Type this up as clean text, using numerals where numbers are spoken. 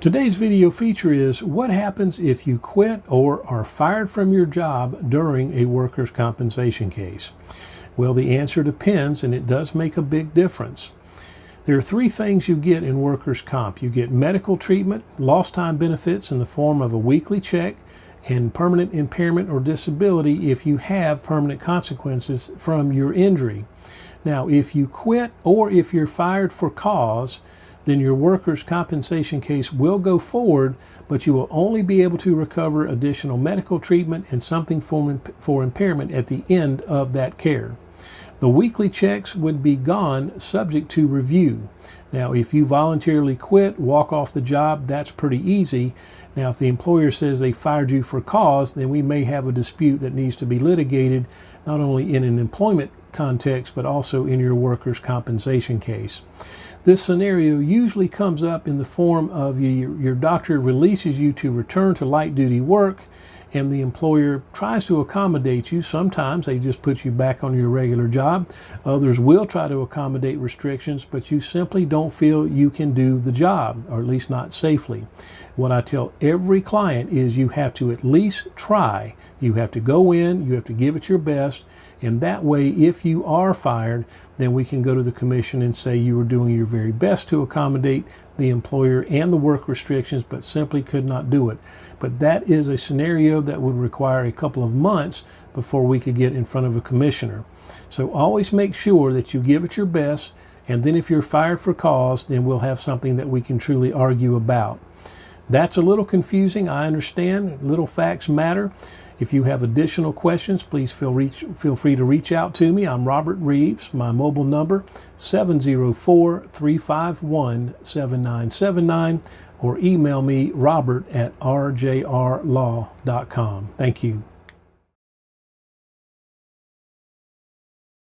Today's video feature is what happens if you quit or are fired from your job during a workers' compensation case. Well, the answer depends, and it does make a big difference. There are three things you get in workers' comp. You get medical treatment, lost time benefits in the form of a weekly check, and permanent impairment or disability if you have permanent consequences from your injury. Now, if you quit or if you're fired for cause, then your workers' compensation case will go forward, but you will only be able to recover additional medical treatment and something for impairment at the end of that care. The weekly checks would be gone subject to review. Now, if you voluntarily quit, walk off the job, that's pretty easy. Now, if the employer says they fired you for cause, then we may have a dispute that needs to be litigated, not only in an employment context, but also in your workers' compensation case. This scenario usually comes up in the form of your doctor releases you to return to light duty work, and the employer tries to accommodate you. Sometimes they just put you back on your regular job. Others will try to accommodate restrictions, but you simply don't feel you can do the job, or at least not safely. What I tell every client is you have to at least try. You have to go in, you have to give it your best, and that way, if you are fired, then we can go to the commission and say you were doing your very best to accommodate the employer and the work restrictions, but simply could not do it. But that is a scenario that would require a couple of months before we could get in front of a commissioner. So always make sure that you give it your best, and then if you're fired for cause, then we'll have something that we can truly argue about. That's a little confusing, I understand. Little facts matter. If you have additional questions, please feel free to reach out to me. I'm Robert Reeves. My mobile number, 704-351-7979, or email me, robert@rjrlaw.com. Thank you.